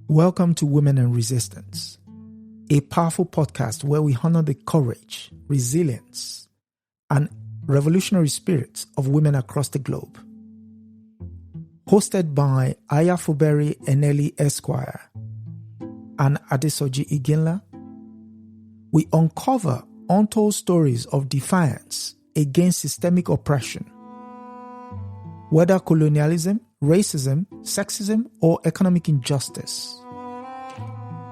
Welcome to Women and Resistance, a powerful podcast where we honor the courage, resilience, and revolutionary spirits of women across the globe. Hosted by Aya Fubara Eneli Esq and Adesoji Iginla, we uncover untold stories of defiance against systemic oppression, whether colonialism, racism, sexism, or economic injustice.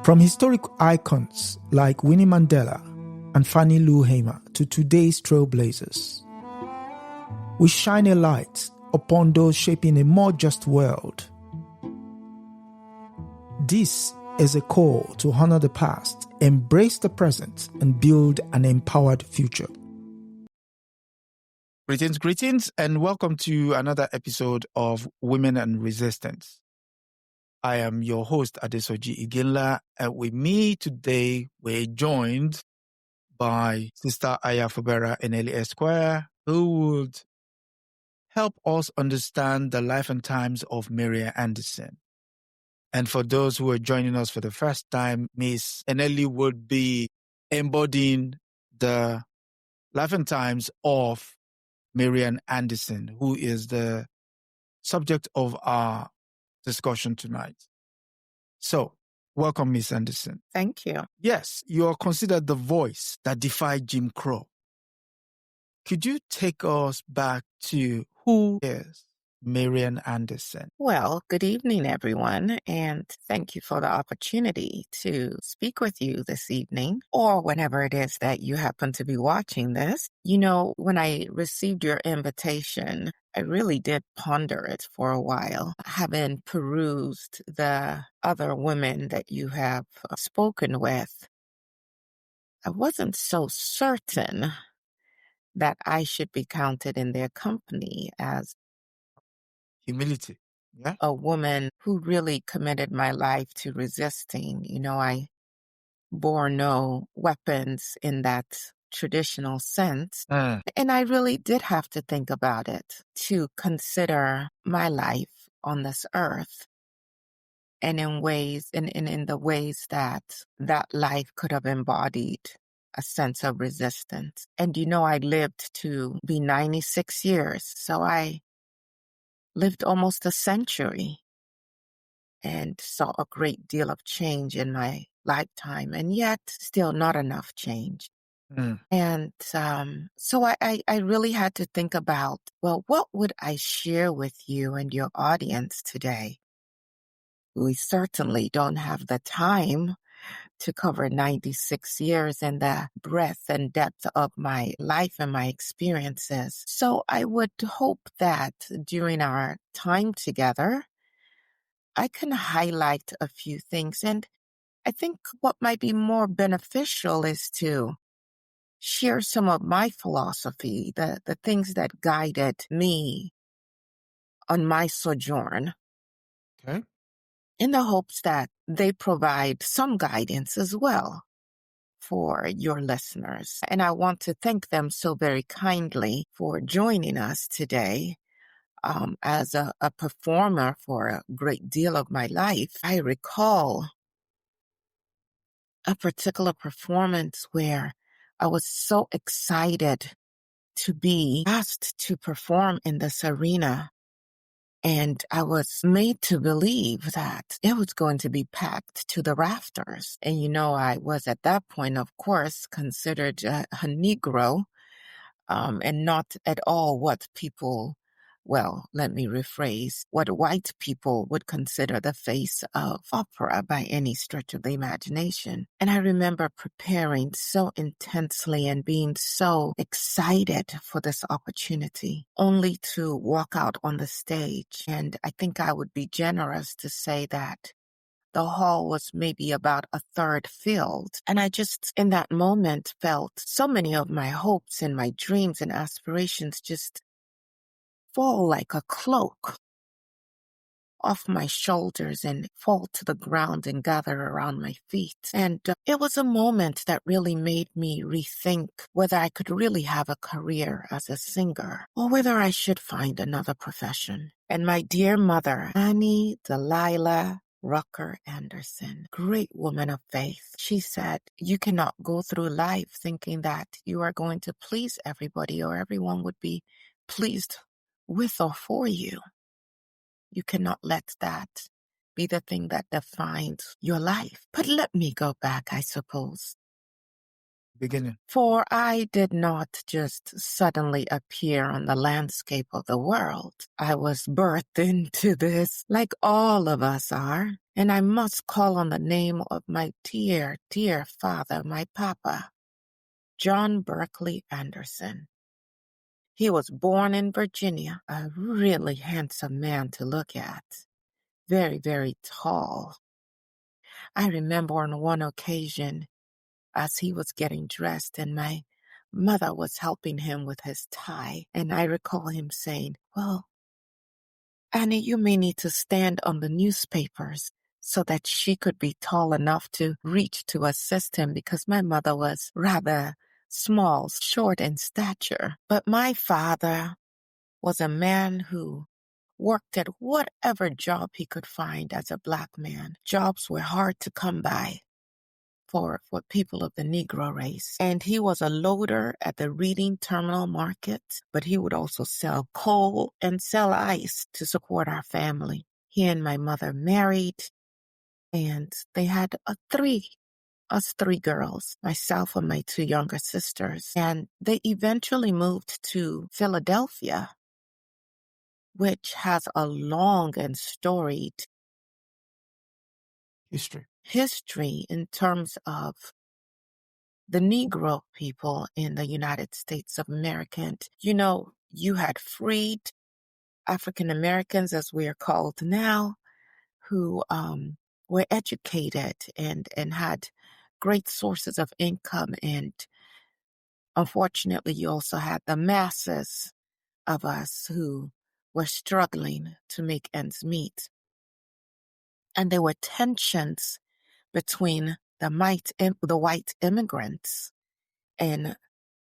From historic icons like Winnie Mandela and Fannie Lou Hamer to today's trailblazers, we shine a light upon those shaping a more just world. This is a call to honor the past, embrace the present, and build an empowered future. Greetings, and welcome to another episode of Women and Resistance. I am your host, Adesoji Iginla, and with me today, we're joined by Sister Aya Fubara Eneli Esq, who would help us understand the life and times of Marian Anderson. And for those who are joining us for the first time, Miss Eneli would be embodying the life and times of Marian Anderson, who is the subject of our discussion tonight. So, welcome, Miss Anderson. Thank you. Yes, you are considered the voice that defied Jim Crow. Could you take us back to who is Marian Anderson? Well, good evening, everyone, and thank you for the opportunity to speak with you this evening, or whenever it is that you happen to be watching this. You know, when I received your invitation, I really did ponder it for a while, having perused the other women that you have spoken with. I wasn't so certain that I should be counted in their company as Humility. Yeah. a woman who really committed my life to resisting. You know, I bore no weapons in that traditional sense. And I really did have to think about it, to consider my life on this earth and in the ways that life could have embodied a sense of resistance. And you know, I lived to be 96 years, so I lived almost a century and saw a great deal of change in my lifetime, and yet still not enough change. And so I really had to think about, well, what would I share with you and your audience today? We certainly don't have the time to cover 96 years and the breadth and depth of my life and my experiences. So I would hope that during our time together, I can highlight a few things. And I think what might be more beneficial is to share some of my philosophy, the things that guided me on my sojourn. Okay. In the hopes that they provide some guidance as well for your listeners. And I want to thank them so very kindly for joining us today. As a performer for a great deal of my life, I recall a particular performance where I was so excited to be asked to perform in this arena. And I was made to believe that it was going to be packed to the rafters. And, you know, I was at that point, of course, considered a Negro, and not at all what people, well, let me rephrase, what white people would consider the face of opera by any stretch of the imagination. And I remember preparing so intensely and being so excited for this opportunity, only to walk out on the stage. And I think I would be generous to say that the hall was maybe about a third filled. And I just, in that moment, felt so many of my hopes and my dreams and aspirations just fall like a cloak off my shoulders and fall to the ground and gather around my feet. And it was a moment that really made me rethink whether I could really have a career as a singer or whether I should find another profession. And my dear mother, Annie, Delilah, Rucker Anderson, great woman of faith. She said, you cannot go through life thinking that you are going to please everybody or everyone would be pleased with or for you. You cannot let that be the thing that defines your life. But let me go back, I suppose. Beginning. For I did not just suddenly appear on the landscape of the world. I was birthed into this, like all of us are. And I must call on the name of my dear, dear father, my papa, John Berkeley Anderson. He was born in Virginia, a really handsome man to look at. Very, very tall. I remember on one occasion, as he was getting dressed and my mother was helping him with his tie. And I recall him saying, well, Annie, you may need to stand on the newspapers so that she could be tall enough to reach to assist him because my mother was rather small, short in stature. But my father was a man who worked at whatever job he could find as a black man. Jobs were hard to come by for people of the Negro race. And he was a loader at the Reading Terminal Market, but he would also sell coal and sell ice to support our family. He and my mother married, and they had us three girls, myself and my two younger sisters. And they eventually moved to Philadelphia, which has a long and storied history in terms of the Negro people in the United States of America. And, you know, you had freed African Americans, as we are called now, who were educated and had great sources of income. And unfortunately, you also had the masses of us who were struggling to make ends meet. And there were tensions between the white immigrants and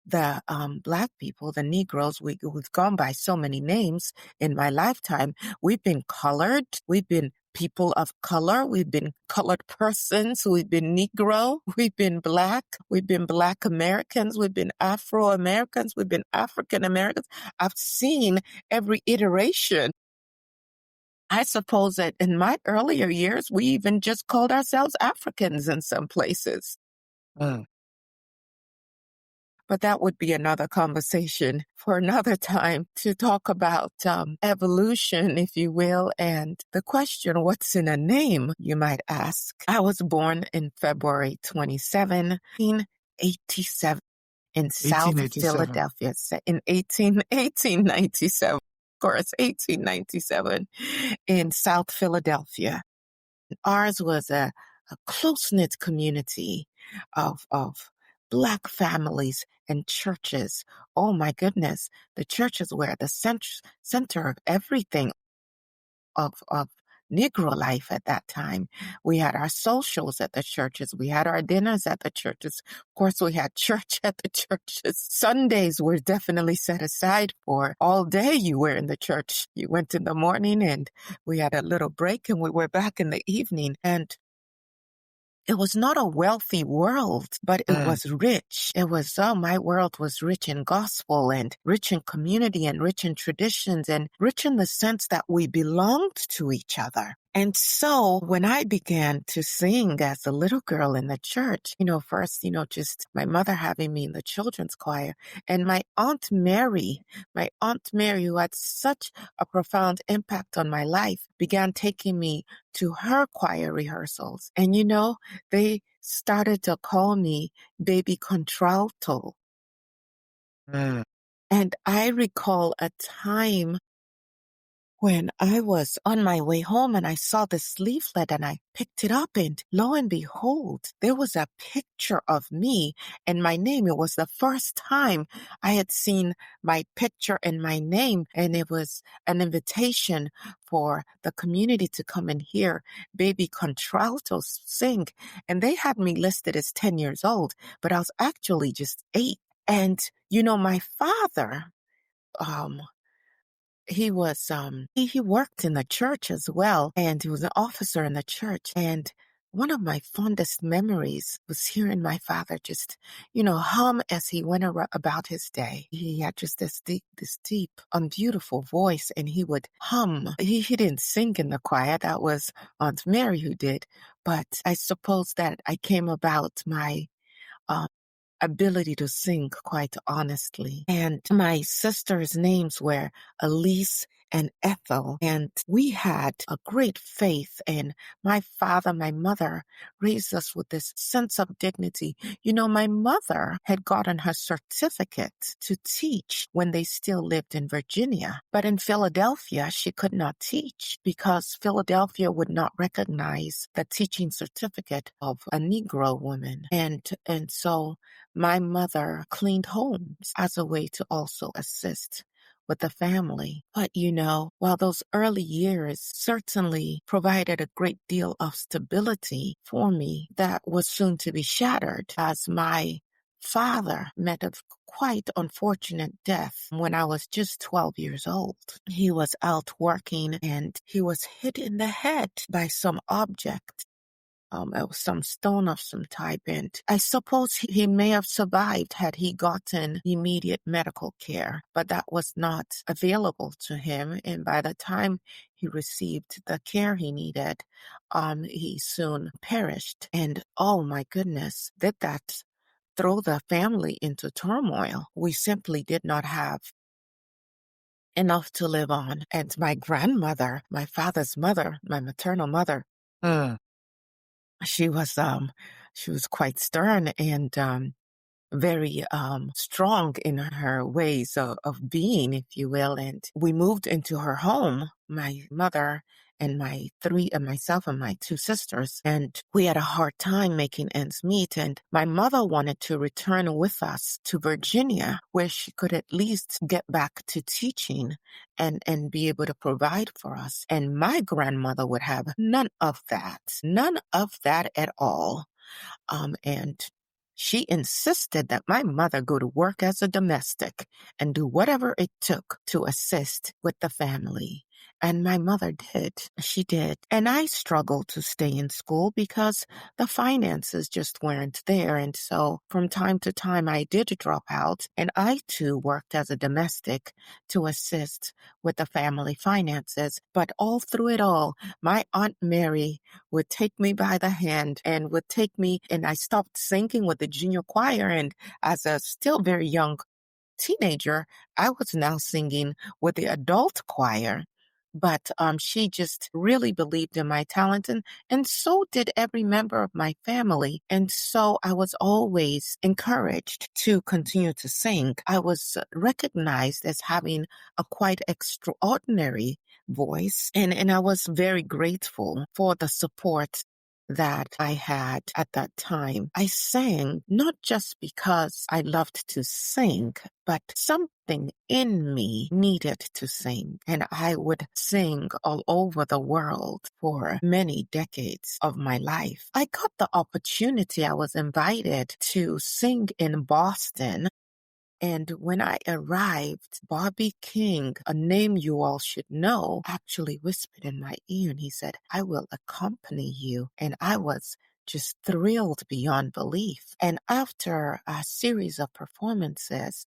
the Black people, the Negroes. We've gone by so many names in my lifetime. We've been colored. We've been people of color. We've been colored persons. We've been Negro. We've been Black. We've been Black Americans. We've been Afro Americans. We've been African Americans. I've seen every iteration. I suppose that in my earlier years, we even just called ourselves Africans in some places. But that would be another conversation for another time to talk about evolution, if you will. And the question, what's in a name, you might ask. I was born in February 27, 1887 in South Philadelphia, in 1897. Of course, 1897 in South Philadelphia. Ours was a close-knit community of Black families and churches. Oh my goodness, the churches were the center of everything of Negro life at that time. We had our socials at the churches. We had our dinners at the churches. Of course, we had church at the churches. Sundays were definitely set aside for all day you were in the church. You went in the morning and we had a little break and we were back in the evening. And it was not a wealthy world, but it was rich. It was, my world was rich in gospel and rich in community and rich in traditions and rich in the sense that we belonged to each other. And so when I began to sing as a little girl in the church, first, just my mother having me in the children's choir and my Aunt Mary, who had such a profound impact on my life, began taking me to her choir rehearsals. And, they started to call me baby contralto. And I recall a time when I was on my way home and I saw this leaflet and I picked it up and lo and behold, there was a picture of me and my name. It was the first time I had seen my picture and my name, and it was an invitation for the community to come and hear baby contralto sing. And they had me listed as 10 years old, but I was actually just 8. And, my father, he was, he worked in the church as well, and he was an officer in the church. And one of my fondest memories was hearing my father just, hum as he went about his day. He had just this deep, beautiful voice, and he would hum. He didn't sing in the choir. That was Aunt Mary who did. But I suppose that I came about my ability to sing quite honestly. And my sisters' names were Elise and Ethel, and we had a great faith, and my father, my mother raised us with this sense of dignity. My mother had gotten her certificate to teach when they still lived in Virginia, but in Philadelphia, she could not teach because Philadelphia would not recognize the teaching certificate of a Negro woman. And so my mother cleaned homes as a way to also assist with the family. But while those early years certainly provided a great deal of stability for me, that was soon to be shattered as my father met a quite unfortunate death when I was just 12 years old. He was out working and he was hit in the head by some object. It was some stone of some type, and I suppose he may have survived had he gotten immediate medical care, but that was not available to him, and by the time he received the care he needed, he soon perished. And oh my goodness, did that throw the family into turmoil? We simply did not have enough to live on. And my grandmother, my father's mother, my maternal mother, she was quite stern and very strong in her ways of being, if you will. And we moved into her home, my mother and myself and my two sisters, and we had a hard time making ends meet. And my mother wanted to return with us to Virginia, where she could at least get back to teaching and be able to provide for us. And my grandmother would have none of that at all. And she insisted that my mother go to work as a domestic and do whatever it took to assist with the family. And my mother did. She did. And I struggled to stay in school because the finances just weren't there. And so from time to time, I did drop out. And I too worked as a domestic to assist with the family finances. But all through it all, my Aunt Mary would take me by the hand and would take me, and I stopped singing with the junior choir. And as a still very young teenager, I was now singing with the adult choir. But she just really believed in my talent, and so did every member of my family. And so I was always encouraged to continue to sing. I was recognized as having a quite extraordinary voice, and I was very grateful for the support that I had at that time. I sang not just because I loved to sing, but something in me needed to sing. And I would sing all over the world for many decades of my life. I got the opportunity. I was invited to sing in Boston. And when I arrived, Bobby King, a name you all should know, actually whispered in my ear and he said, "I will accompany you." And I was just thrilled beyond belief. And after a series of performances,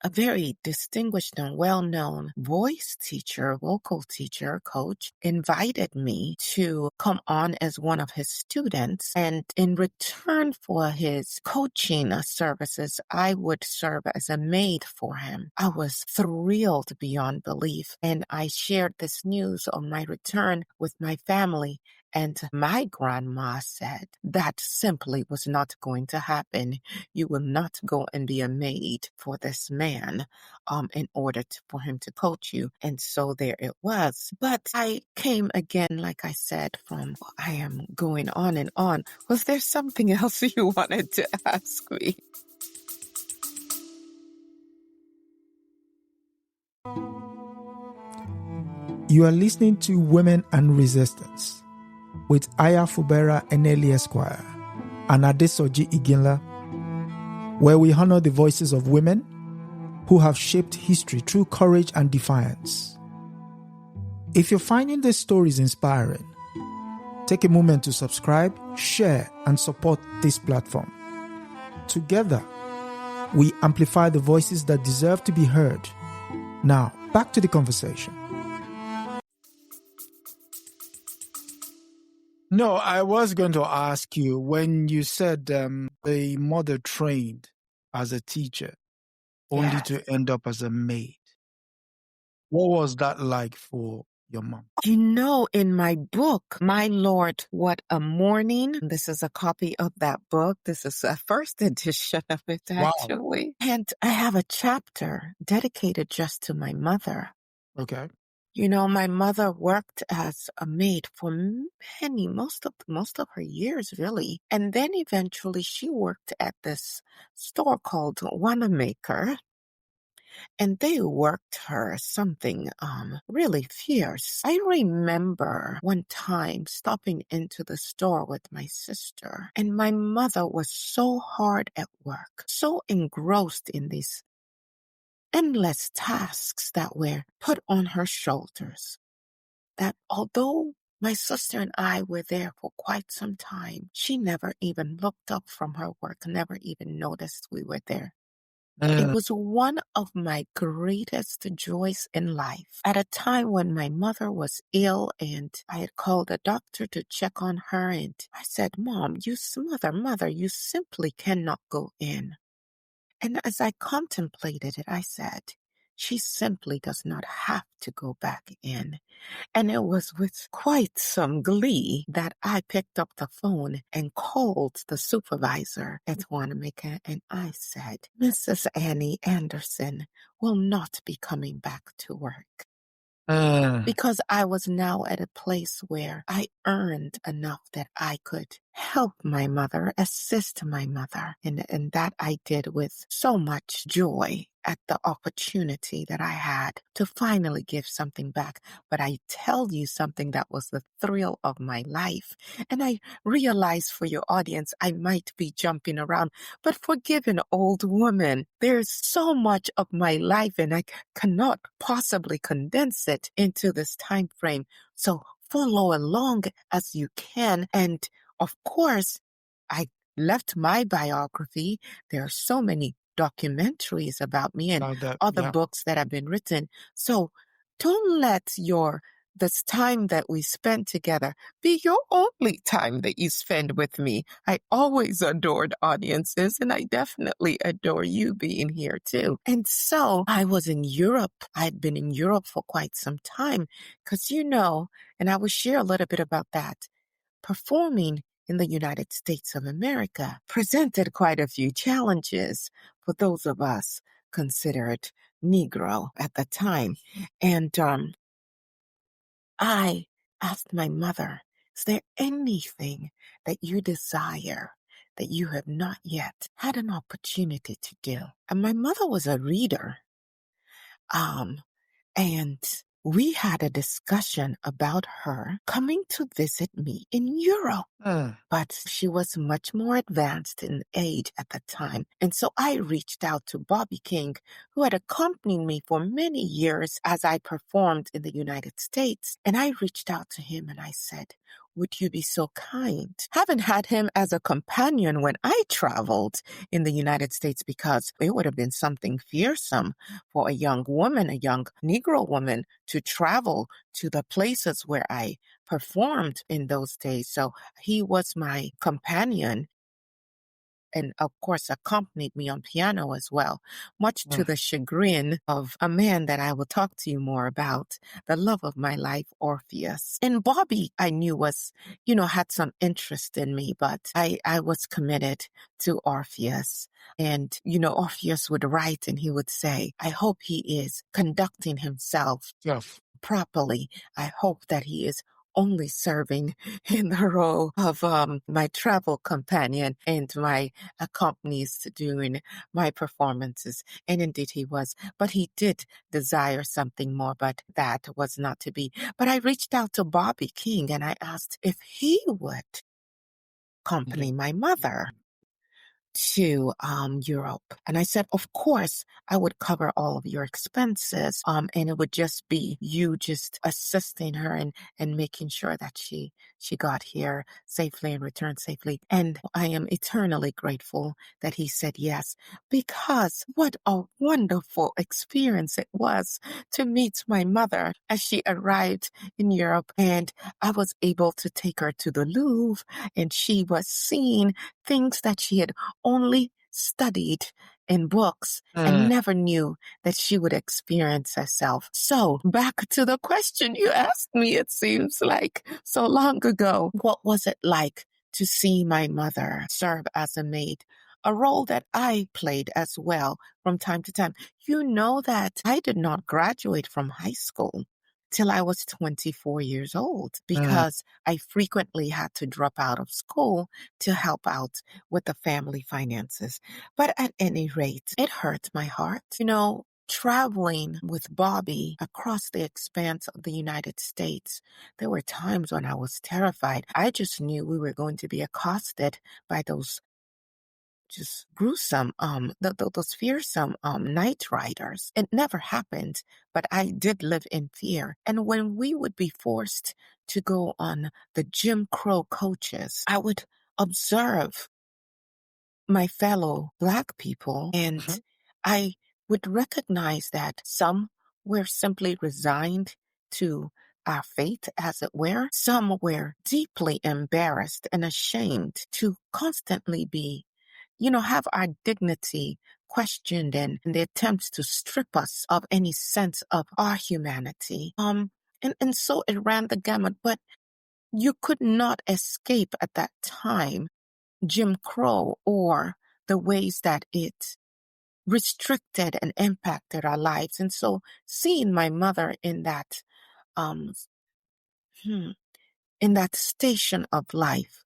a very distinguished and well-known voice teacher, vocal teacher, coach, invited me to come on as one of his students. And in return for his coaching services, I would serve as a maid for him. I was thrilled beyond belief. And I shared this news on my return with my family. And my grandma said that simply was not going to happen. You will not go and be a maid for this man in order for him to coach you. And so there it was. But I came again, like I said, I am going on and on. Was there something else you wanted to ask me? You are listening to Women and Resistance with Aya Fubara Eneli Esq and Adesoji Iginla, where we honor the voices of women who have shaped history through courage and defiance. If you're finding these stories inspiring, take a moment to subscribe, share, and support this platform. Together, we amplify the voices that deserve to be heard. Now, back to the conversation. No, I was going to ask you, when you said the mother trained as a teacher, only to end up as a maid, what was that like for your mom? You know, in my book, My Lord, What a Morning, this is a copy of that book. This is a first edition of it, actually. Wow. And I have a chapter dedicated just to my mother. Okay. You know, my mother worked as a maid for most of her years, really. And then eventually she worked at this store called Wanamaker. And they worked her something really fierce. I remember one time stopping into the store with my sister, and my mother was so hard at work, so engrossed in these endless tasks that were put on her shoulders, that although my sister and I were there for quite some time, she never even looked up from her work, never even noticed we were there. It was one of my greatest joys in life. At a time when my mother was ill and I had called a doctor to check on her, and I said, Mom, mother, you simply cannot go in. And as I contemplated it, I said, she simply does not have to go back in. And it was with quite some glee that I picked up the phone and called the supervisor at Wanamaker, and I said, Mrs. Annie Anderson will not be coming back to work. Because I was now at a place where I earned enough that I could help my mother, assist my mother. And that I did with so much joy at the opportunity that I had to finally give something back. But I tell you something that was the thrill of my life. And I realize for your audience, I might be jumping around, but forgive an old woman. There's so much of my life and I cannot possibly condense it into this time frame. So follow along as you can. And of course, I left my biography. There are so many documentaries about me and other books that have been written. So don't let this time that we spend together be your only time that you spend with me. I always adored audiences, and I definitely adore you being here too. And so I was in Europe. I'd been in Europe for quite some time because, and I will share a little bit about that. Performing in the United States of America presented quite a few challenges for those of us considered Negro at the time. And I asked my mother, is there anything that you desire that you have not yet had an opportunity to do? And my mother was a reader. And we had a discussion about her coming to visit me in Europe. But she was much more advanced in age at the time. And so I reached out to Bobby King, who had accompanied me for many years as I performed in the United States. And I reached out to him and I said, would you be so kind? Haven't had him as a companion when I traveled in the United States because it would have been something fearsome for a young woman, a young Negro woman, to travel to the places where I performed in those days. So he was my companion and, of course, accompanied me on piano as well, much to the chagrin of a man that I will talk to you more about, the love of my life, Orpheus. And Bobby, I knew was, had some interest in me, but I was committed to Orpheus. And, Orpheus would write and he would say, I hope he is conducting himself properly. I hope that he is only serving in the role of my travel companion and my accompanist doing my performances. And indeed he was. But he did desire something more, but that was not to be. But I reached out to Bobby King and I asked if he would accompany my mother to Europe. And I said, of course, I would cover all of your expenses. And it would just be you just assisting her and making sure that she got here safely and returned safely. And I am eternally grateful that he said yes, because what a wonderful experience it was to meet my mother as she arrived in Europe. And I was able to take her to the Louvre, and she was seeing things that she had only studied in books and never knew that she would experience herself. So back to the question you asked me, it seems like so long ago. What was it like to see my mother serve as a maid? A role that I played as well from time to time. You know that I did not graduate from high school till I was 24 years old, because I frequently had to drop out of school to help out with the family finances. But at any rate, it hurt my heart. You know, traveling with Bobby across the expanse of the United States, there were times when I was terrified. I just knew we were going to be accosted by those just gruesome, those fearsome night riders. It never happened, but I did live in fear. And when we would be forced to go on the Jim Crow coaches, I would observe my fellow Black people, and I would recognize that some were simply resigned to our fate, as it were. Some were deeply embarrassed and ashamed to constantly be, have our dignity questioned, and the attempts to strip us of any sense of our humanity. And so it ran the gamut, but you could not escape at that time Jim Crow or the ways that it restricted and impacted our lives. And so seeing my mother in that, um, in that station of life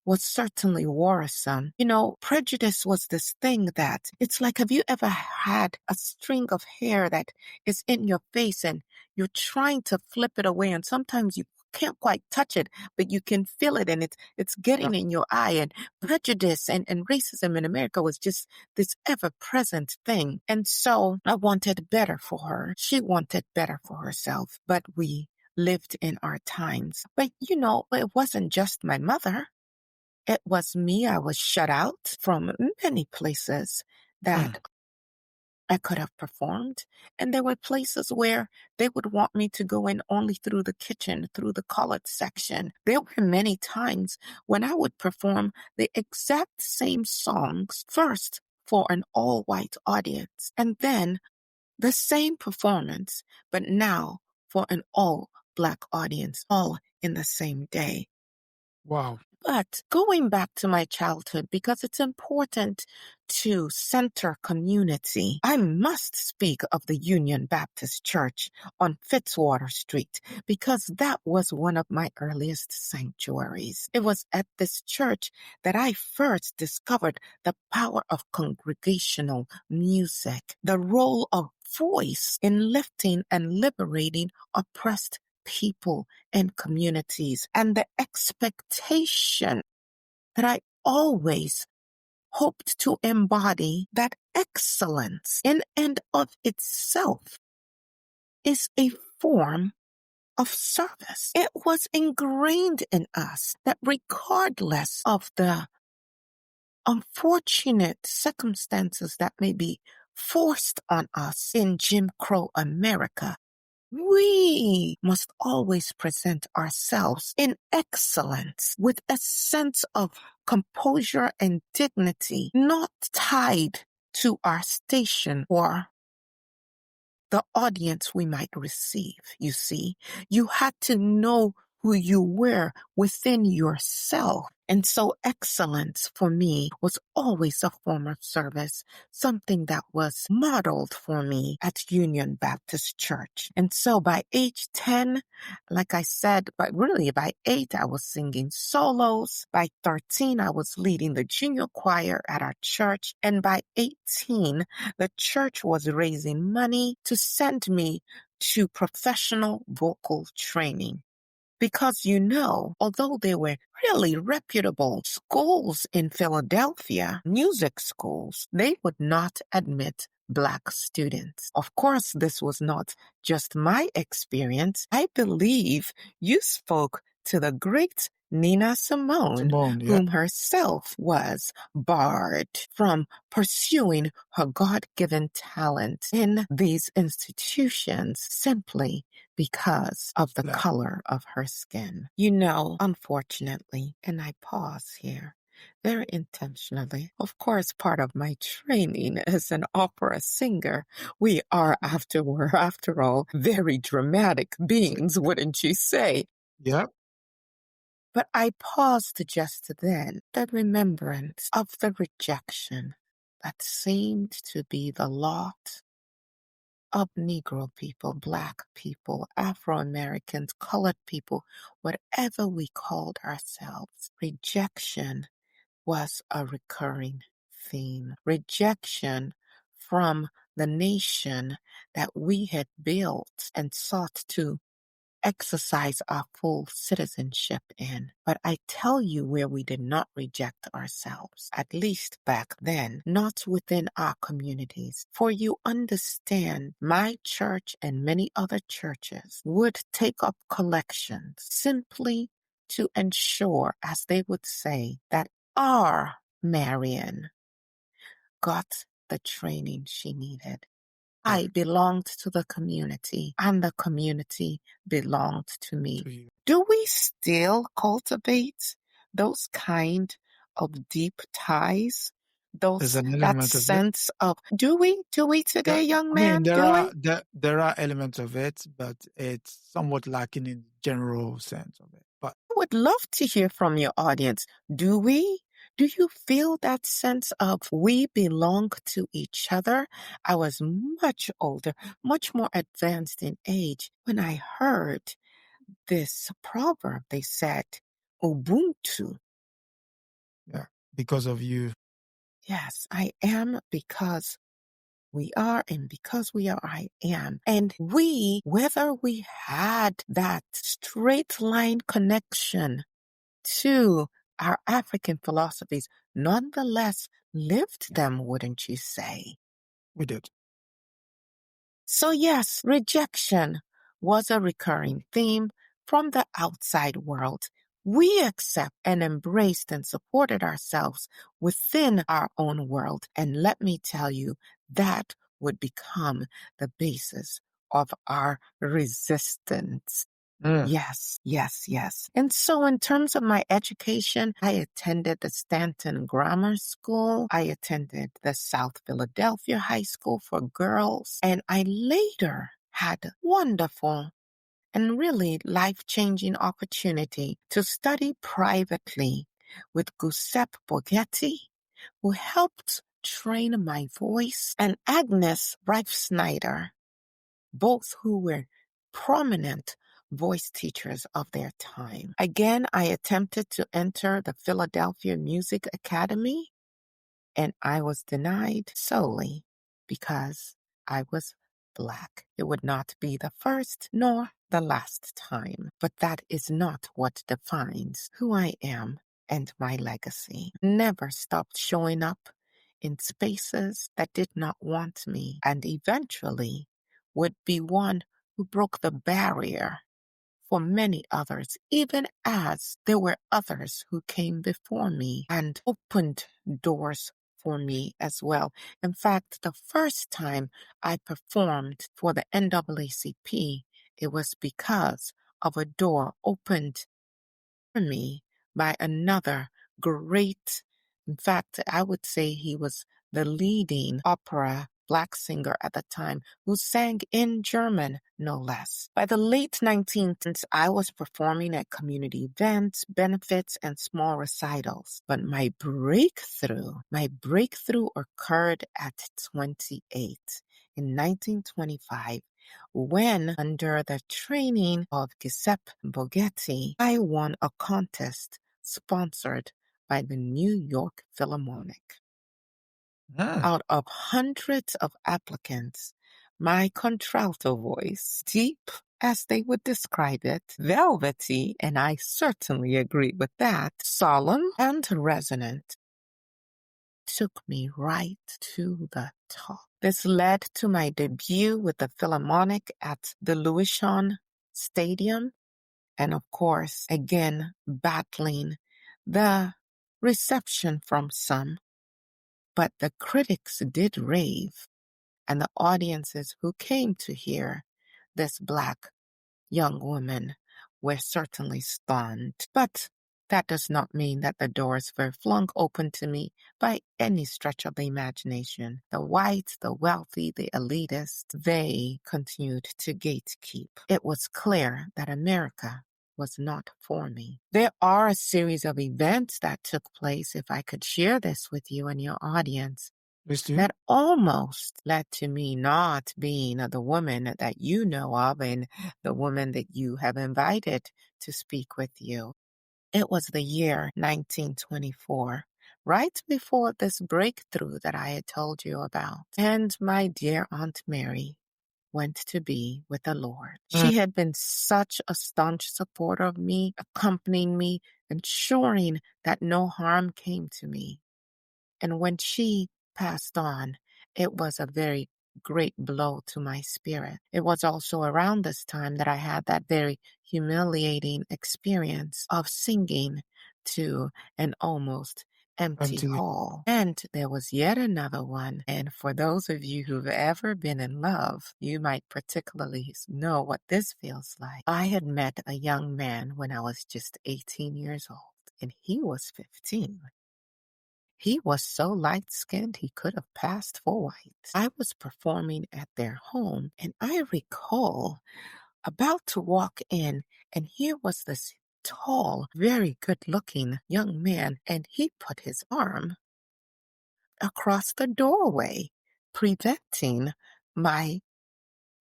was certainly worrisome. You know, prejudice was this thing that it's like, have you ever had a string of hair that is in your face and you're trying to flip it away, and sometimes you can't quite touch it, but you can feel it, and it's getting in your eye. And prejudice and racism in America was just this ever-present thing. And so I wanted better for her. She wanted better for herself, but we lived in our times. But it wasn't just my mother. It was me. I was shut out from many places that I could have performed. And there were places where they would want me to go in only through the kitchen, through the colored section. There were many times when I would perform the exact same songs first for an all-white audience, and then the same performance, but now for an all-Black audience, all in the same day. Wow. But going back to my childhood, because it's important to center community, I must speak of the Union Baptist Church on Fitzwater Street, because that was one of my earliest sanctuaries. It was at this church that I first discovered the power of congregational music, the role of voice in lifting and liberating oppressed people and communities, and the expectation that I always hoped to embody, that excellence in and of itself is a form of service. It was ingrained in us that regardless of the unfortunate circumstances that may be forced on us in Jim Crow America, we must always present ourselves in excellence with a sense of composure and dignity, not tied to our station or the audience we might receive. You see, you had to know who you were within yourself. And so excellence for me was always a form of service, something that was modeled for me at Union Baptist Church. And so by age 10, like I said, but really by 8, I was singing solos. By 13, I was leading the junior choir at our church. And by 18, the church was raising money to send me to professional vocal training, Because, although they were really reputable schools in Philadelphia, music schools, they would not admit Black students. Of course, this was not just my experience. I believe you spoke to the great Nina Simone, whom herself was barred from pursuing her God-given talent in these institutions simply because of the color of her skin. Unfortunately, and I pause here very intentionally. Of course, part of my training as an opera singer, we are, after all, very dramatic beings, wouldn't you say? Yep. But I paused just then, the remembrance of the rejection that seemed to be the lot of Negro people, Black people, Afro-Americans, colored people, whatever we called ourselves. Rejection was a recurring theme. Rejection from the nation that we had built and sought to exercise our full citizenship in. But I tell you where we did not reject ourselves, at least back then, not within our communities. For you understand, my church and many other churches would take up collections simply to ensure, as they would say, that our Marian got the training she needed. I belonged to the community, and the community belonged to me. Do we still cultivate those kind of deep ties? That sense of do we today, young man? There are elements of it, but it's somewhat lacking in the general sense of it. But I would love to hear from your audience. Do we? Do you feel that sense of we belong to each other? I was much older, much more advanced in age when I heard this proverb. They said, Ubuntu. Yeah, because of you. Yes, I am because we are, and because we are, I am. And we, whether we had that straight line connection to our African philosophies, nonetheless lived them, wouldn't you say? We did. So yes, rejection was a recurring theme from the outside world. We accept and embraced and supported ourselves within our own world. And let me tell you, that would become the basis of our resistance. Yes. And so in terms of my education, I attended the Stanton Grammar School. I attended the South Philadelphia High School for Girls. And I later had a wonderful and really life-changing opportunity to study privately with Giuseppe Borghetti, who helped train my voice, and Agnes Rife Snyder, both who were prominent voice teachers of their time. Again, I attempted to enter the Philadelphia Music Academy, and I was denied solely because I was Black. It would not be the first nor the last time, but that is not what defines who I am and my legacy. Never stopped showing up in spaces that did not want me, and eventually would be one who broke the barrier for many others, even as there were others who came before me and opened doors for me as well. In fact, the first time I performed for the NAACP, it was because of a door opened for me by another great, in fact, I would say he was the leading opera Black singer at the time, who sang in German, no less. By the late 19th, I was performing at community events, benefits, and small recitals. But my breakthrough occurred at 28 in 1925, when, under the training of Giuseppe Borghetti, I won a contest sponsored by the New York Philharmonic. Out of hundreds of applicants, my contralto voice, deep as they would describe it, velvety, and I certainly agree with that, solemn and resonant. Took me right to the top. This led to my debut with the Philharmonic at the Louis Stadium, and of course, again, battling the reception from some. But the critics did rave, and the audiences who came to hear this Black young woman were certainly stunned. But that does not mean that the doors were flung open to me by any stretch of the imagination. The white, the wealthy, the elitist, they continued to gatekeep. It was clear that America was not for me. There are a series of events that took place, if I could share this with you and your audience, that almost led to me not being the woman that you know of and the woman that you have invited to speak with you. It was the year 1924, right before this breakthrough that I had told you about. And my dear Aunt Mary went to be with the Lord. She had been such a staunch supporter of me, accompanying me, ensuring that no harm came to me. And when she passed on, it was a very great blow to my spirit. It was also around this time that I had that very humiliating experience of singing to an almost empty hall. And there was yet another one. And for those of you who've ever been in love, you might particularly know what this feels like. I had met a young man when I was just 18 years old, and he was 15. He was so light-skinned he could have passed for white. I was performing at their home, and I recall about to walk in, and here was this tall, very good-looking young man, and he put his arm across the doorway, preventing my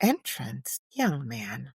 entrance. Young man.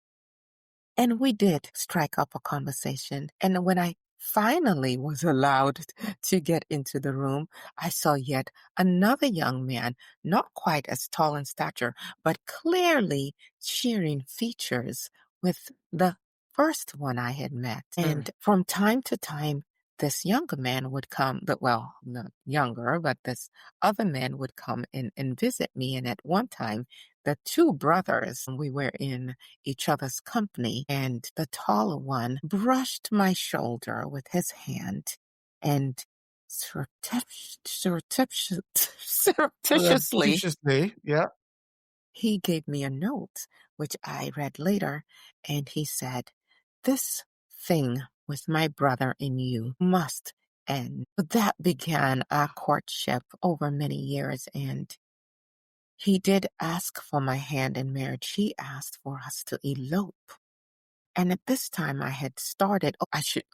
And we did strike up a conversation. And when I finally was allowed to get into the room, I saw yet another young man, not quite as tall in stature, but clearly sharing features with the first one I had met. And from time to time, this younger man would come, well, not younger, but this other man would come and visit me. And at one time, the two brothers, we were in each other's company, and the taller one brushed my shoulder with his hand and surreptitiously, yeah, he gave me a note, which I read later, and he said, "This thing with my brother and you must end." That began our courtship over many years, and he did ask for my hand in marriage. He asked for us to elope. And at this time I had started,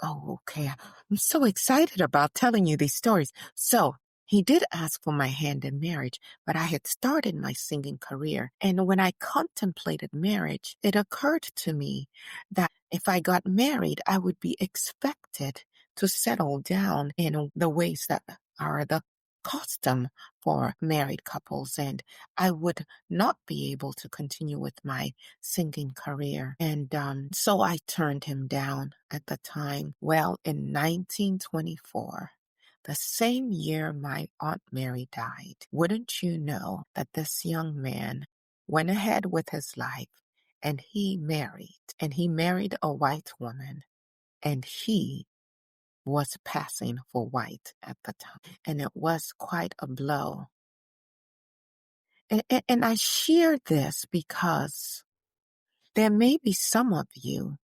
okay. I'm so excited about telling you these stories. So he did ask for my hand in marriage, but I had started my singing career. And when I contemplated marriage, it occurred to me that if I got married, I would be expected to settle down in the ways that are the custom for married couples, and I would not be able to continue with my singing career. And so I turned him down at the time. Well, in 1924, the same year my Aunt Mary died, wouldn't you know that this young man went ahead with his life and he married a white woman, and he was passing for white at the time. And it was quite a blow. And I share this because there may be some of you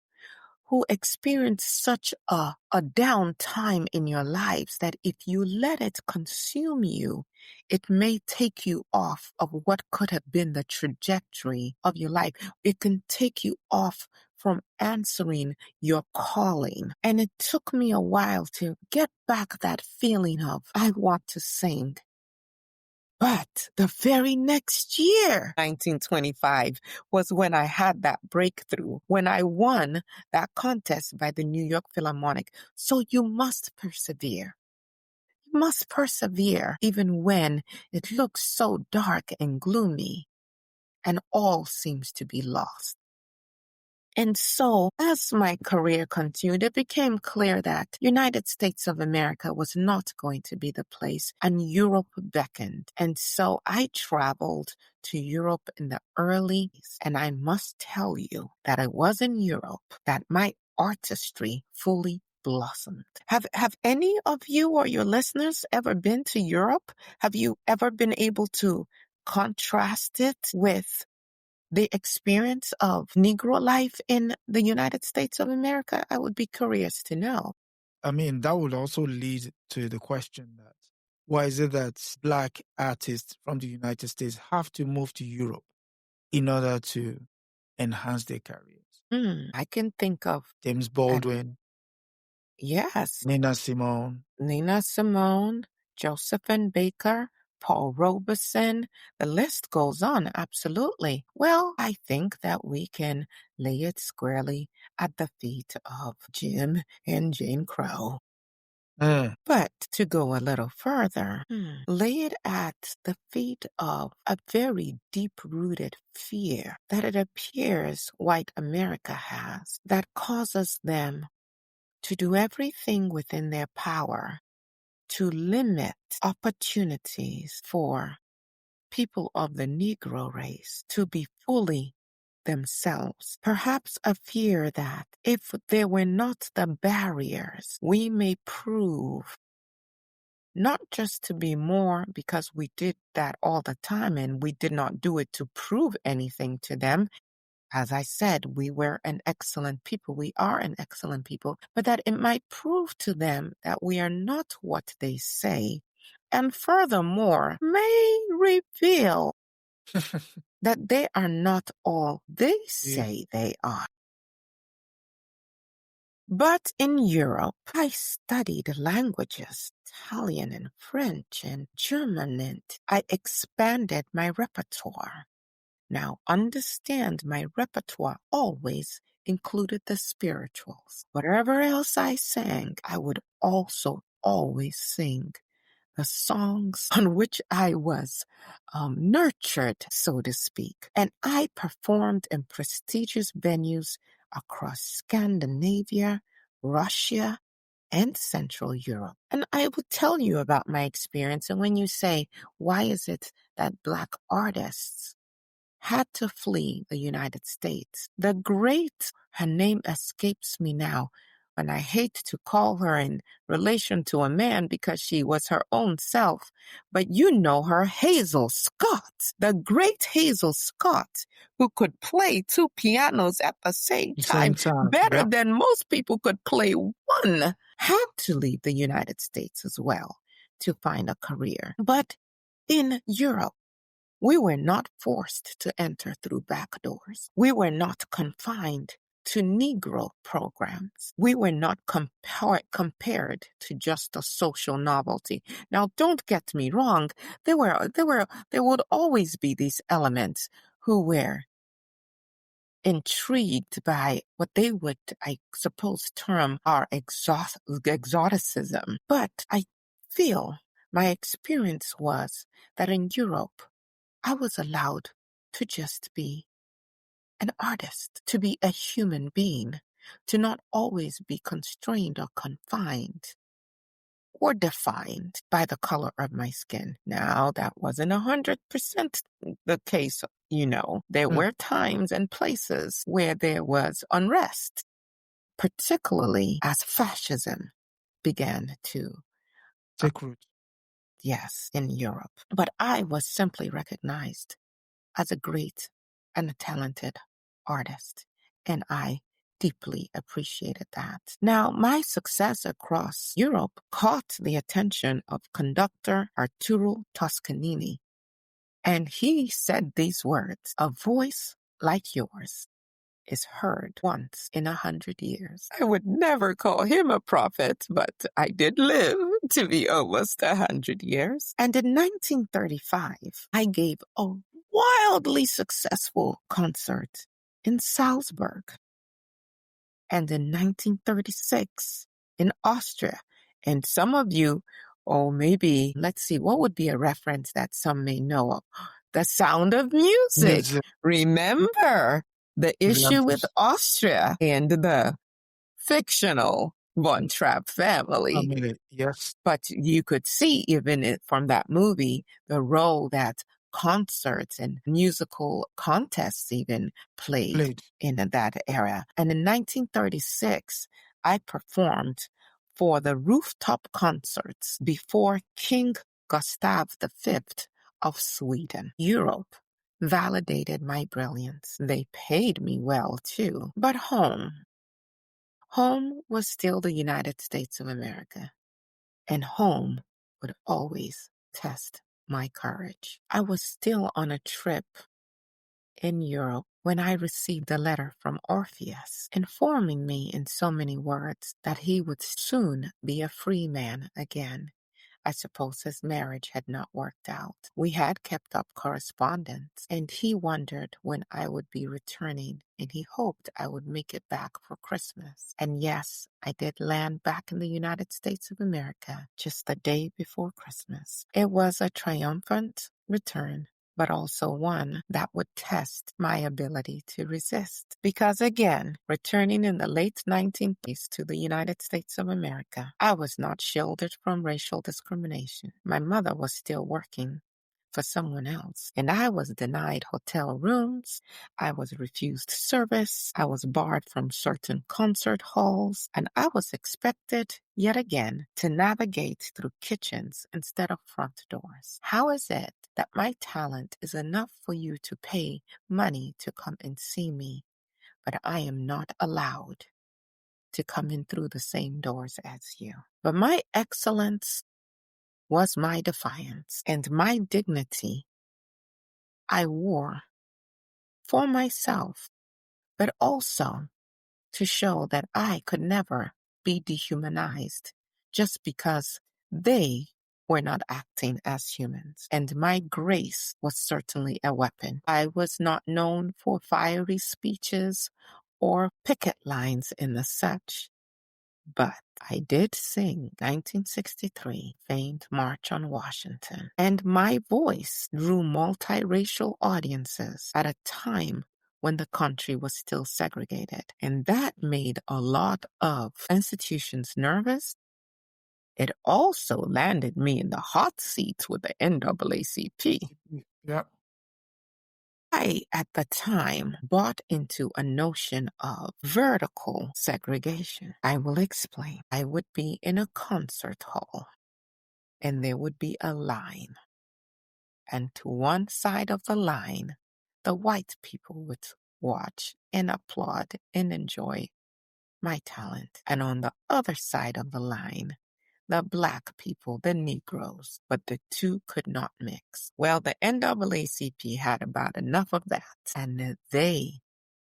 who experience such a down time in your lives that if you let it consume you, it may take you off of what could have been the trajectory of your life. It can take you off from answering your calling. And it took me a while to get back that feeling of, I want to sing. But the very next year, 1925, was when I had that breakthrough, when I won that contest by the New York Philharmonic. So you must persevere. You must persevere even when it looks so dark and gloomy and all seems to be lost. And so, as my career continued, it became clear that United States of America was not going to be the place, and Europe beckoned. And so I traveled to Europe in the early 80s, and I must tell you that it was in Europe that my artistry fully blossomed. Have any of you or your listeners ever been to Europe? Have you ever been able to contrast it with the experience of Negro life in the United States of America? I would be curious to know. I mean, that would also lead to the question that why is it that Black artists from the United States have to move to Europe in order to enhance their careers? I can think of James Baldwin. Yes. Nina Simone, Josephine Baker, Paul Robeson. The list goes on, absolutely. Well, I think that we can lay it squarely at the feet of Jim and Jane Crow. But to go a little further, lay it at the feet of a very deep-rooted fear that it appears white America has that causes them to do everything within their power to limit opportunities for people of the Negro race to be fully themselves. Perhaps a fear that if there were not the barriers, we may prove not just to be more because we did that all the time and we did not do it to prove anything to them. As I said, we were an excellent people. We are an excellent people, but that it might prove to them that we are not what they say. And furthermore, may reveal that they are not all they say they are. But in Europe, I studied languages, Italian and French and German, and I expanded my repertoire. Now, understand my repertoire always included the spirituals. Whatever else I sang, I would also always sing the songs on which I was nurtured, so to speak. And I performed in prestigious venues across Scandinavia, Russia, and Central Europe. And I will tell you about my experience. And when you say, why is it that Black artists had to flee the United States? The great, her name escapes me now, and I hate to call her in relation to a man because she was her own self, but you know her, Hazel Scott, the great Hazel Scott, who could play two pianos at the same time better than most people could play one, had to leave the United States as well to find a career. But in Europe, we were not forced to enter through back doors. We were not confined to Negro programs. We were not compared to just a social novelty. Now, don't get me wrong. There would always be these elements who were intrigued by what they would, I suppose, term our exoticism. But I feel my experience was that in Europe, I was allowed to just be an artist, to be a human being, to not always be constrained or confined or defined by the color of my skin. Now, that wasn't 100% the case, you know. There were times and places where there was unrest, particularly as fascism began to take root. Yes, in Europe. But I was simply recognized as a great and a talented artist, and I deeply appreciated that. Now, my success across Europe caught the attention of conductor Arturo Toscanini, and he said these words: "A voice like yours is heard once in 100 years." I would never call him a prophet, but I did live to be almost 100 years. And in 1935, I gave a wildly successful concert in Salzburg. And in 1936, in Austria. And some of you, maybe, let's see, what would be a reference that some may know of? The Sound of Music. Remember? The issue with Austria and the fictional Von Trapp family. Yes. But you could see even from that movie, the role that concerts and musical contests even played in that era. And in 1936, I performed for the rooftop concerts before King Gustav V of Sweden. Europe validated my brilliance. They paid me well too. But home was still the United States of America. And home would always test my courage. I was still on a trip in Europe when I received a letter from Orpheus informing me in so many words that he would soon be a free man again. I suppose his marriage had not worked out. We had kept up correspondence, and he wondered when I would be returning, and he hoped I would make it back for Christmas. And yes, I did land back in the United States of America just the day before Christmas. It was a triumphant return, but also one that would test my ability to resist. Because again, returning in the late 1930s to the United States of America, I was not shielded from racial discrimination. My mother was still working for someone else, and I was denied hotel rooms, I was refused service, I was barred from certain concert halls, and I was expected, yet again, to navigate through kitchens instead of front doors. How is it that my talent is enough for you to pay money to come and see me, but I am not allowed to come in through the same doors as you? But my excellence was my defiance, and my dignity I wore for myself, but also to show that I could never be dehumanized just because they were not acting as humans. And my grace was certainly a weapon. I was not known for fiery speeches or picket lines and the such, but I did sing 1963 famed March on Washington, and my voice drew multiracial audiences at a time when the country was still segregated, and that made a lot of institutions nervous. It also landed me in the hot seats with the NAACP. Yep. I, at the time, bought into a notion of vertical segregation. I will explain. I would be in a concert hall, and there would be a line. And to one side of the line, the white people would watch and applaud and enjoy my talent. And on the other side of the line, the black people, the Negroes, but the two could not mix. Well, the NAACP had about enough of that, and they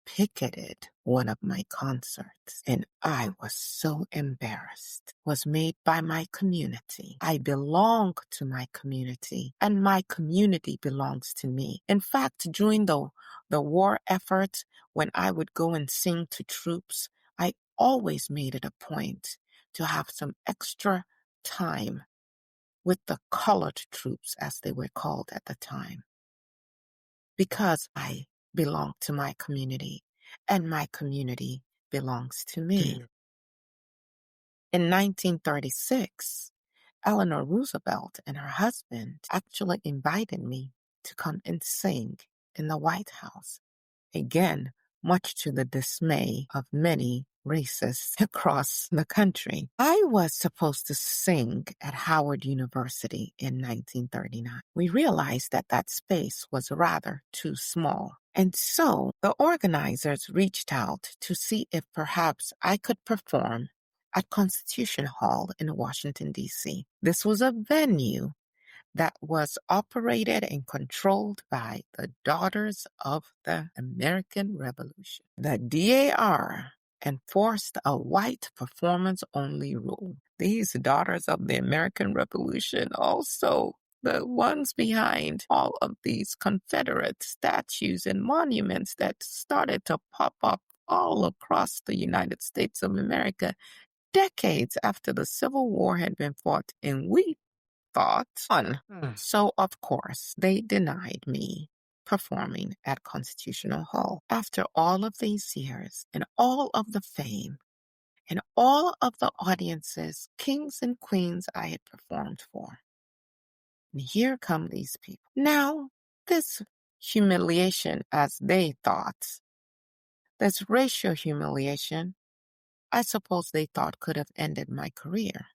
picketed one of my concerts, and I was so embarrassed. It was made by my community. I belong to my community, and my community belongs to me. In fact, during the war effort, when I would go and sing to troops, I always made it a point to have some extra time with the colored troops, as they were called at the time, because I belong to my community and my community belongs to me. In 1936, Eleanor Roosevelt and her husband actually invited me to come and sing in the White House. Again, much to the dismay of many racists across the country. I was supposed to sing at Howard University in 1939. We realized that that space was rather too small. And so the organizers reached out to see if perhaps I could perform at Constitution Hall in Washington, D.C. This was a venue that was operated and controlled by the Daughters of the American Revolution. The DAR enforced a white performance-only rule. These Daughters of the American Revolution also the ones behind all of these Confederate statues and monuments that started to pop up all across the United States of America decades after the Civil War had been fought, and we thought on. So, of course, they denied me performing at Constitutional Hall. After all of these years and all of the fame and all of the audiences, kings and queens I had performed for. And here come these people. Now, this humiliation, as they thought, this racial humiliation, I suppose they thought could have ended my career.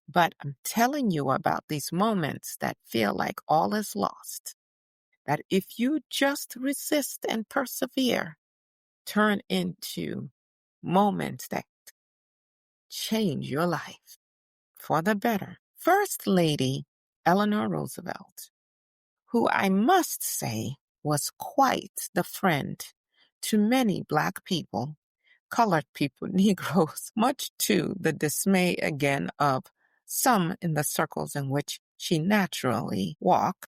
But I'm telling you about these moments that feel like all is lost, that if you just resist and persevere, turn into moments that change your life for the better. First Lady Eleanor Roosevelt, who I must say was quite the friend to many Black people, colored people, Negroes, much to the dismay again of some in the circles in which she naturally walked,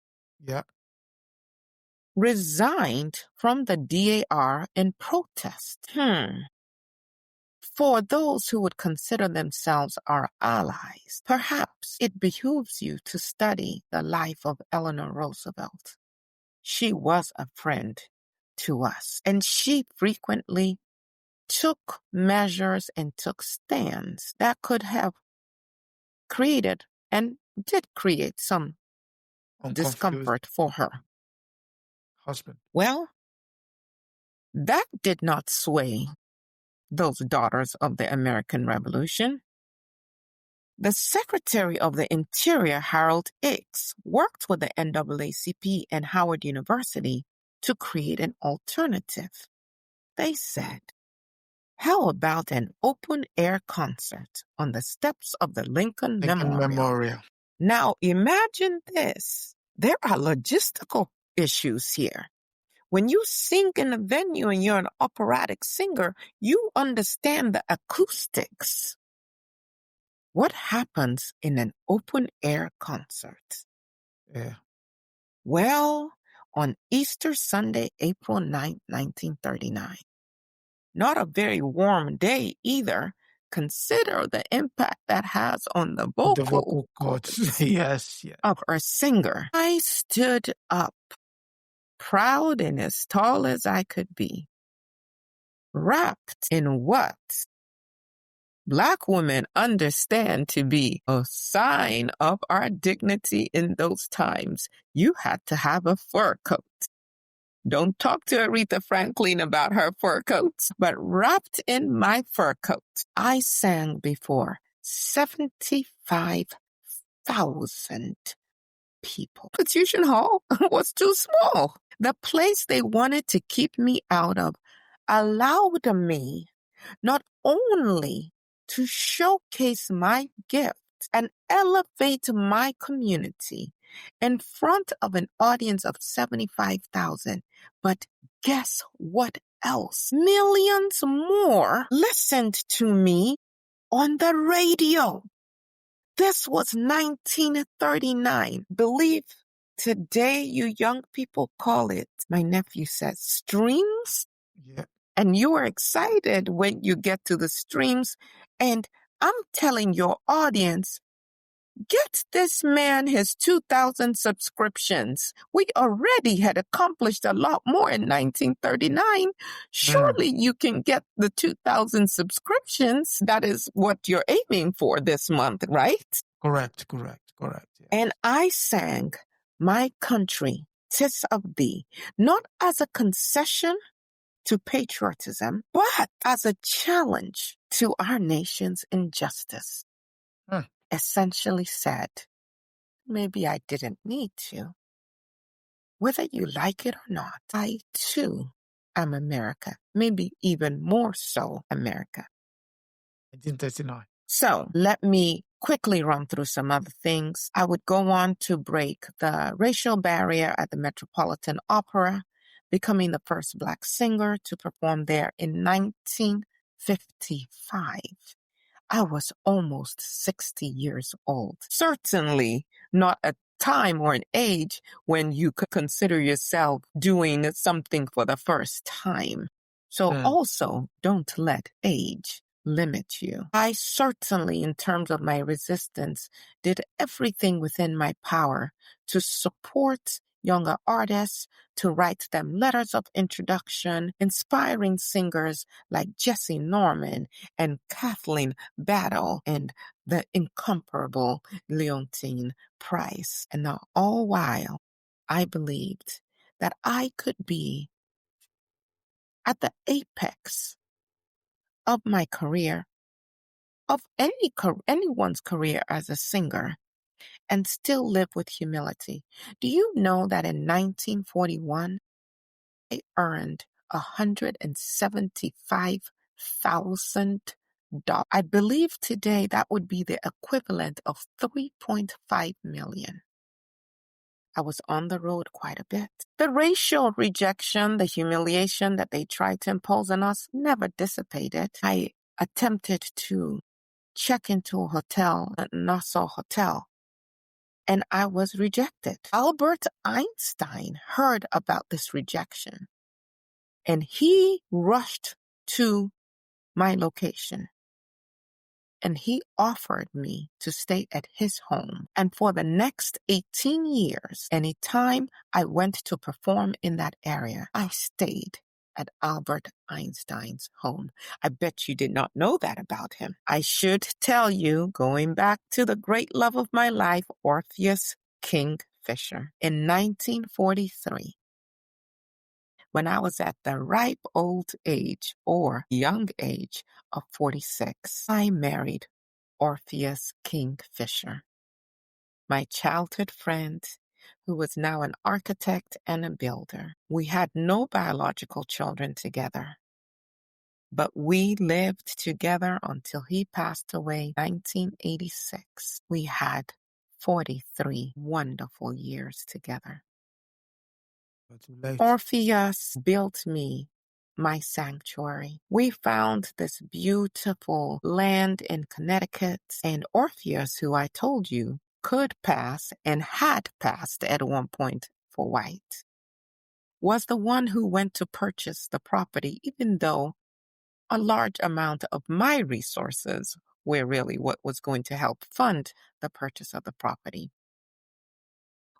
resigned from the DAR in protest. For those who would consider themselves our allies, perhaps it behooves you to study the life of Eleanor Roosevelt. She was a friend to us, and she frequently took measures and took stands that could have created and did create some discomfort for her husband. Well, that did not sway those daughters of the American Revolution. The Secretary of the Interior, Harold Ickes, worked with the NAACP and Howard University to create an alternative. They said, how about an open-air concert on the steps of the Lincoln Memorial? Now, imagine this. There are logistical issues here. When you sing in a venue and you're an operatic singer, you understand the acoustics. What happens in an open-air concert? Well, on Easter Sunday, April 9, 1939, not a very warm day either. Consider the impact that has on the vocal cords yes. of our singer. I stood up, proud and as tall as I could be, wrapped in what Black women understand to be a sign of our dignity in those times. You had to have a fur coat. Don't talk to Aretha Franklin about her fur coats, but wrapped in my fur coat, I sang before 75,000 people. Constitution Hall was too small. The place they wanted to keep me out of allowed me not only to showcase my gift and elevate my community in front of an audience of 75,000. But guess what else? Millions more listened to me on the radio. This was 1939. Believe today you young people call it, my nephew says, streams. Yeah. And you are excited when you get to the streams. And I'm telling your audience, get this man his 2,000 subscriptions. We already had accomplished a lot more in 1939. Surely you can get the 2,000 subscriptions. That is what you're aiming for this month, right? Correct. Yeah. And I sang My Country, 'Tis of Thee, not as a concession to patriotism, but as a challenge to our nation's injustice. Essentially said, maybe I didn't need to. Whether you like it or not, I too am America, maybe even more so America. 1939. So let me quickly run through some other things. I would go on to break the racial barrier at the Metropolitan Opera, becoming the first Black singer to perform there in 1955. I was almost 60 years old. Certainly not a time or an age when you could consider yourself doing something for the first time. So also don't let age limit you. I certainly, in terms of my resistance, did everything within my power to support younger artists to write them letters of introduction, inspiring singers like Jessie Norman and Kathleen Battle and the incomparable Leontine Price. And now all while I believed that I could be at the apex of my career, of anyone's career as a singer, and still live with humility. Do you know that in 1941, I earned $175,000? I believe today that would be the equivalent of $3.5 million. I was on the road quite a bit. The racial rejection, the humiliation that they tried to impose on us never dissipated. I attempted to check into a hotel, a Nassau hotel, and I was rejected. Albert Einstein heard about this rejection, and he rushed to my location, and he offered me to stay at his home. And for the next 18 years, anytime I went to perform in that area, I stayed at Albert Einstein's home. I bet you did not know that about him. I should tell you, going back to the great love of my life, Orpheus Kingfisher, in 1943, when I was at the ripe old age or young age of 46, I married Orpheus Kingfisher, my childhood friend, who was now an architect and a builder. We had no biological children together, but we lived together until he passed away in 1986. We had 43 wonderful years together. Orpheus built me my sanctuary. We found this beautiful land in Connecticut, and Orpheus, who I told you could pass and had passed at one point for white, was the one who went to purchase the property, even though a large amount of my resources were really what was going to help fund the purchase of the property.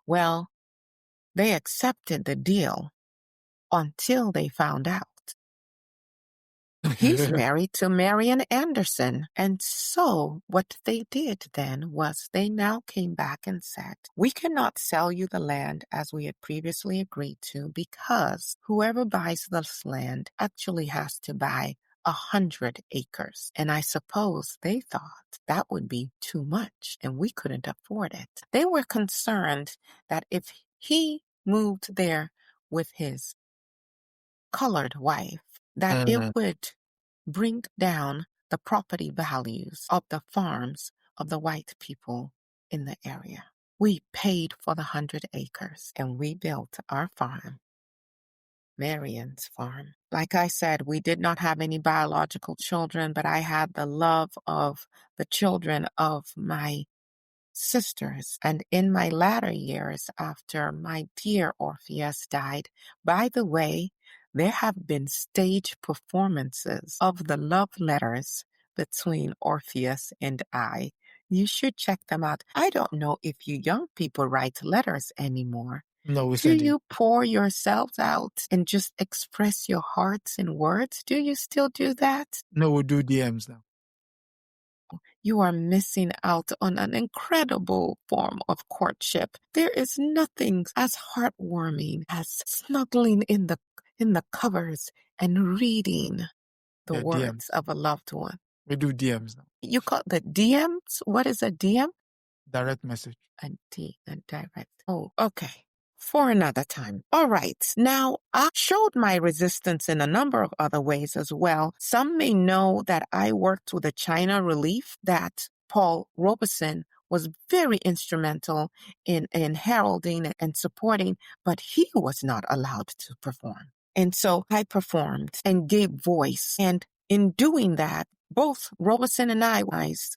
Well, they accepted the deal until they found out he's married to Marian Anderson. And so what they did then was they now came back and said, we cannot sell you the land as we had previously agreed to, because whoever buys this land actually has to buy 100 acres. And I suppose they thought that would be too much and we couldn't afford it. They were concerned that if he moved there with his colored wife, that it would bring down the property values of the farms of the white people in the area. We paid for the 100 acres and we built our farm, Marian's farm. Like I said, we did not have any biological children, but I had the love of the children of my sisters. And in my latter years, after my dear Orpheus died, by the way, there have been stage performances of the love letters between Orpheus and I. You should check them out. I don't know if you young people write letters anymore. No, we Do you pour yourselves out and just express your hearts in words? Do you still do that? No, we do DMs now. You are missing out on an incredible form of courtship. There is nothing as heartwarming as snuggling in the covers and reading the words of a loved one. We do DMs now. You call the DMs? What is a DM? Direct message. A direct. Oh, okay. For another time. All right. Now, I showed my resistance in a number of other ways as well. Some may know that I worked with the China Relief that Paul Robeson was very instrumental in heralding and supporting, but he was not allowed to perform. And so I performed and gave voice. And in doing that, both Robeson and I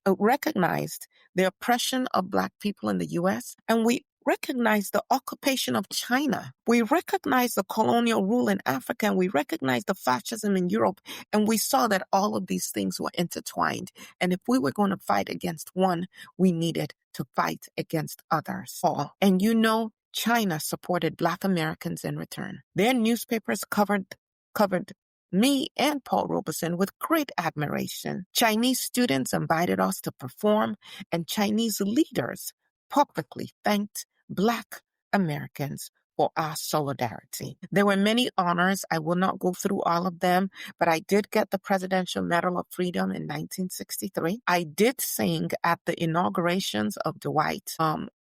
recognized the oppression of Black people in the U.S., and we recognized the occupation of China. We recognized the colonial rule in Africa, and we recognized the fascism in Europe, and we saw that all of these things were intertwined. And if we were going to fight against one, we needed to fight against others all. And you know, China supported Black Americans in return. Their newspapers covered me and Paul Robeson with great admiration. Chinese students invited us to perform, and Chinese leaders publicly thanked Black Americans for our solidarity. There were many honors. I will not go through all of them, but I did get the Presidential Medal of Freedom in 1963. I did sing at the inaugurations of Dwight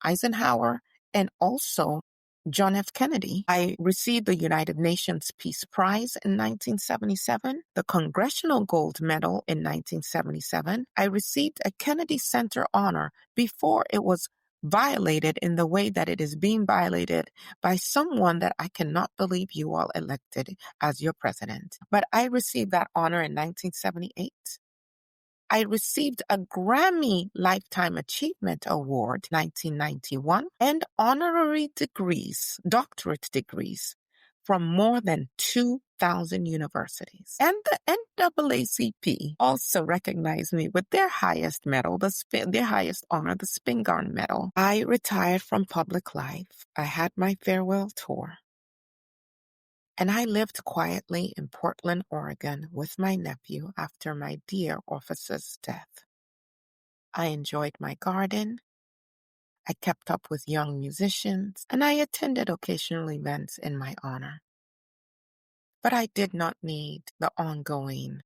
Eisenhower and also John F. Kennedy. I received the United Nations Peace Prize in 1977, the Congressional Gold Medal in 1977. I received a Kennedy Center honor before it was violated in the way that it is being violated by someone that I cannot believe you all elected as your president. But I received that honor in 1978. I received a Grammy Lifetime Achievement Award 1991 and honorary degrees, doctorate degrees from more than 2,000 universities. And the NAACP also recognized me with their highest medal, their highest honor, the Spingarn Medal. I retired from public life. I had my farewell tour. And I lived quietly in Portland, Oregon with my nephew after my dear officer's death. I enjoyed my garden. I kept up with young musicians, and I attended occasional events in my honor. But I did not need the ongoing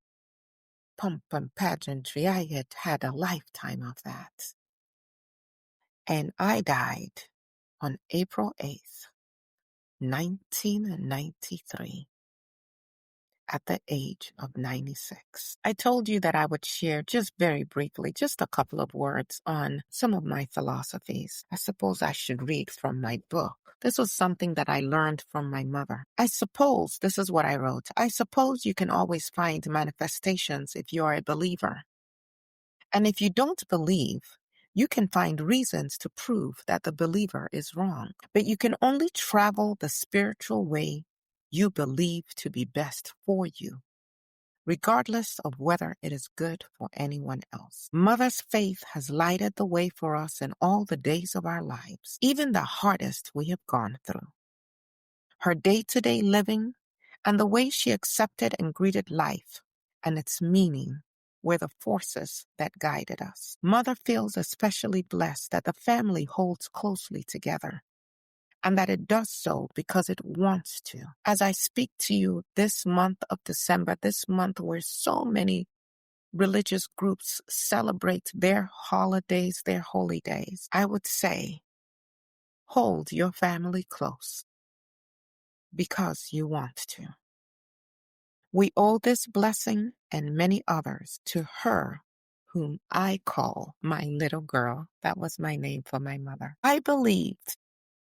pomp and pageantry. I had had a lifetime of that. And I died on April 8th, 1993. At the age of 96. I told you that I would share just very briefly, just a couple of words on some of my philosophies. I suppose I should read from my book. This was something that I learned from my mother. I suppose, this is what I wrote, I suppose you can always find manifestations if you are a believer. And if you don't believe, you can find reasons to prove that the believer is wrong. But you can only travel the spiritual way you believe to be best for you, regardless of whether it is good for anyone else. Mother's faith has lighted the way for us in all the days of our lives, even the hardest we have gone through. Her day-to-day living and the way she accepted and greeted life and its meaning were the forces that guided us. Mother feels especially blessed that the family holds closely together, and that it does so because it wants to. As I speak to you this month of December, this month where so many religious groups celebrate their holidays, their holy days, I would say, hold your family close because you want to. We owe this blessing and many others to her whom I call my little girl. That was my name for my mother. I believed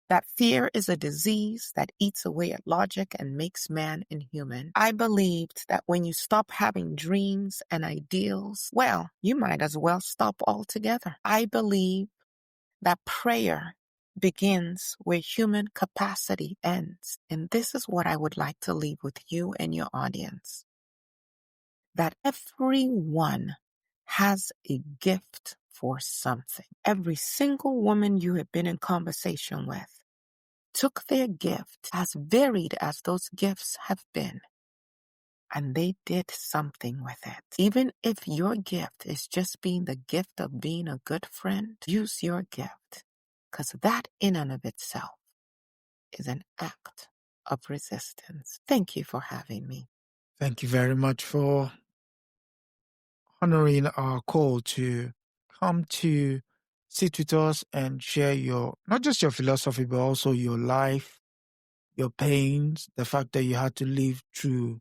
that fear is a disease that eats away at logic and makes man inhuman. I believed that when you stop having dreams and ideals, well, you might as well stop altogether. I believe that prayer begins where human capacity ends. And this is what I would like to leave with you and your audience. That everyone has a gift for something. Every single woman you have been in conversation with took their gift, as varied as those gifts have been, and they did something with it. Even if your gift is just being the gift of being a good friend, use your gift, because that in and of itself is an act of resistance. Thank you for having me. Thank you very much for honoring our call to come to sit with us and share your, not just your philosophy, but also your life, your pains, the fact that you had to live through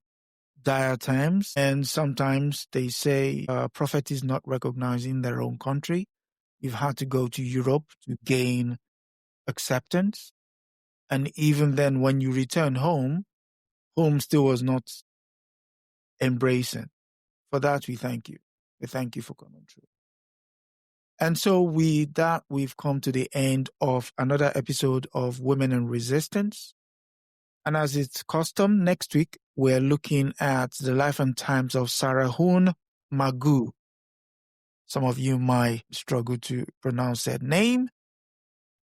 dire times. And sometimes they say prophet is not recognized in their own country. You've had to go to Europe to gain acceptance. And even then, when you return home, home still was not embracing. For that, we thank you. We thank you for coming through. And so with that, we've come to the end of another episode of Women in Resistance. And as it's custom, next week, we're looking at the life and times of Sarahun Magu. Some of you might struggle to pronounce that name,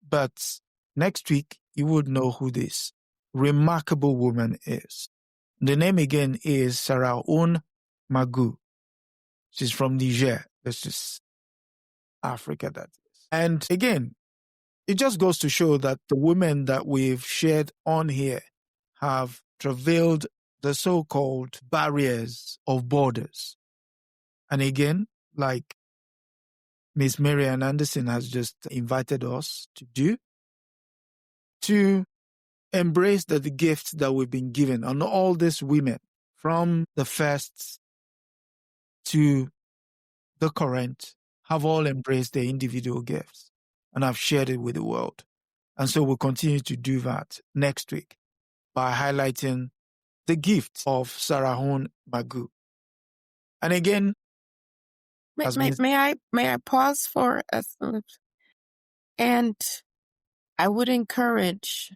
but next week you would know who this remarkable woman is. The name again is Sarahoun Magou. She's from Niger. This is Africa, that is. And again, it just goes to show that the women that we've shared on here have travailed the so-called barriers of borders. And again, like Miss Marian Anderson has just invited us to do, to embrace the gifts that we've been given. And all these women, from the first to the current, have all embraced their individual gifts and have shared it with the world. And so we'll continue to do that next week by highlighting the gift of Sarahoun Magou. And again, may I pause for a minute? And I would encourage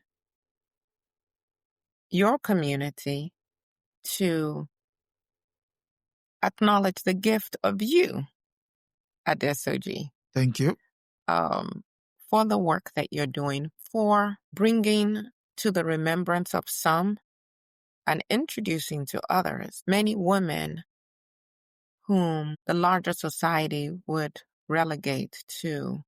your community to acknowledge the gift of you, Adesoji. Thank you. For the work that you're doing, for bringing to the remembrance of some and introducing to others many women whom the larger society would relegate to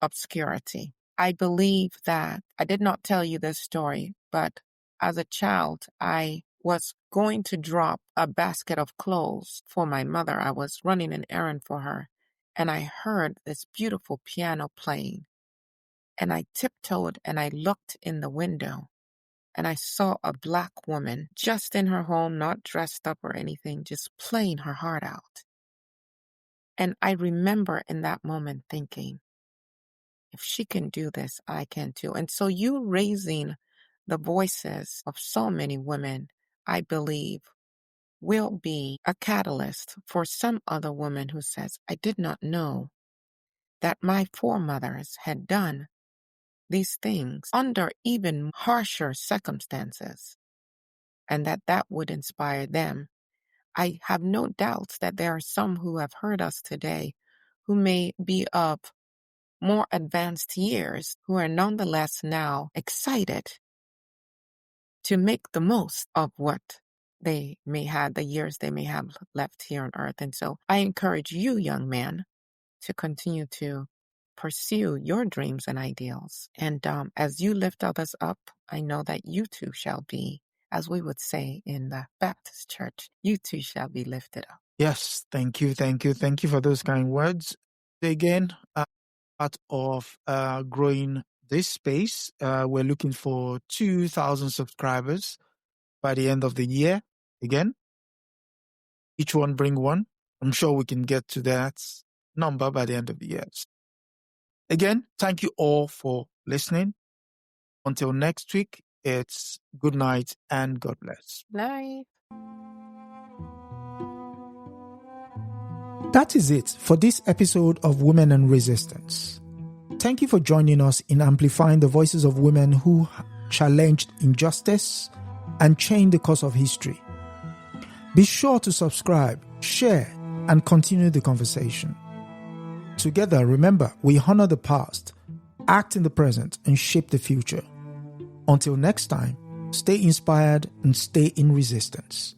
obscurity. I believe that I did not tell you this story, but as a child, I was going to drop a basket of clothes for my mother. I was running an errand for her, and I heard this beautiful piano playing. And I tiptoed and I looked in the window, and I saw a Black woman just in her home, not dressed up or anything, just playing her heart out. And I remember in that moment thinking, if she can do this, I can too. And so you raising the voices of so many women, I believe, will be a catalyst for some other woman who says, I did not know that my foremothers had done these things under even harsher circumstances, and that would inspire them. I have no doubts that there are some who have heard us today who may be of more advanced years who are nonetheless now excited to make the most of what they may have, the years they may have left here on earth. And so I encourage you, young man, to continue to pursue your dreams and ideals. And as you lift others up, I know that you too shall be, as we would say in the Baptist church, you too shall be lifted up. Yes, thank you for those kind words. Again, part of growing this space, we're looking for 2,000 subscribers by the end of the year. Again, each one bring one. I'm sure we can get to that number by the end of the year. Again, thank you all for listening. Until next week, it's good night and God bless. Night. That is it for this episode of Women and Resistance. Thank you for joining us in amplifying the voices of women who challenged injustice and changed the course of history. Be sure to subscribe, share, and continue the conversation. Together, remember, we honor the past, act in the present, and shape the future. Until next time, stay inspired and stay in resistance.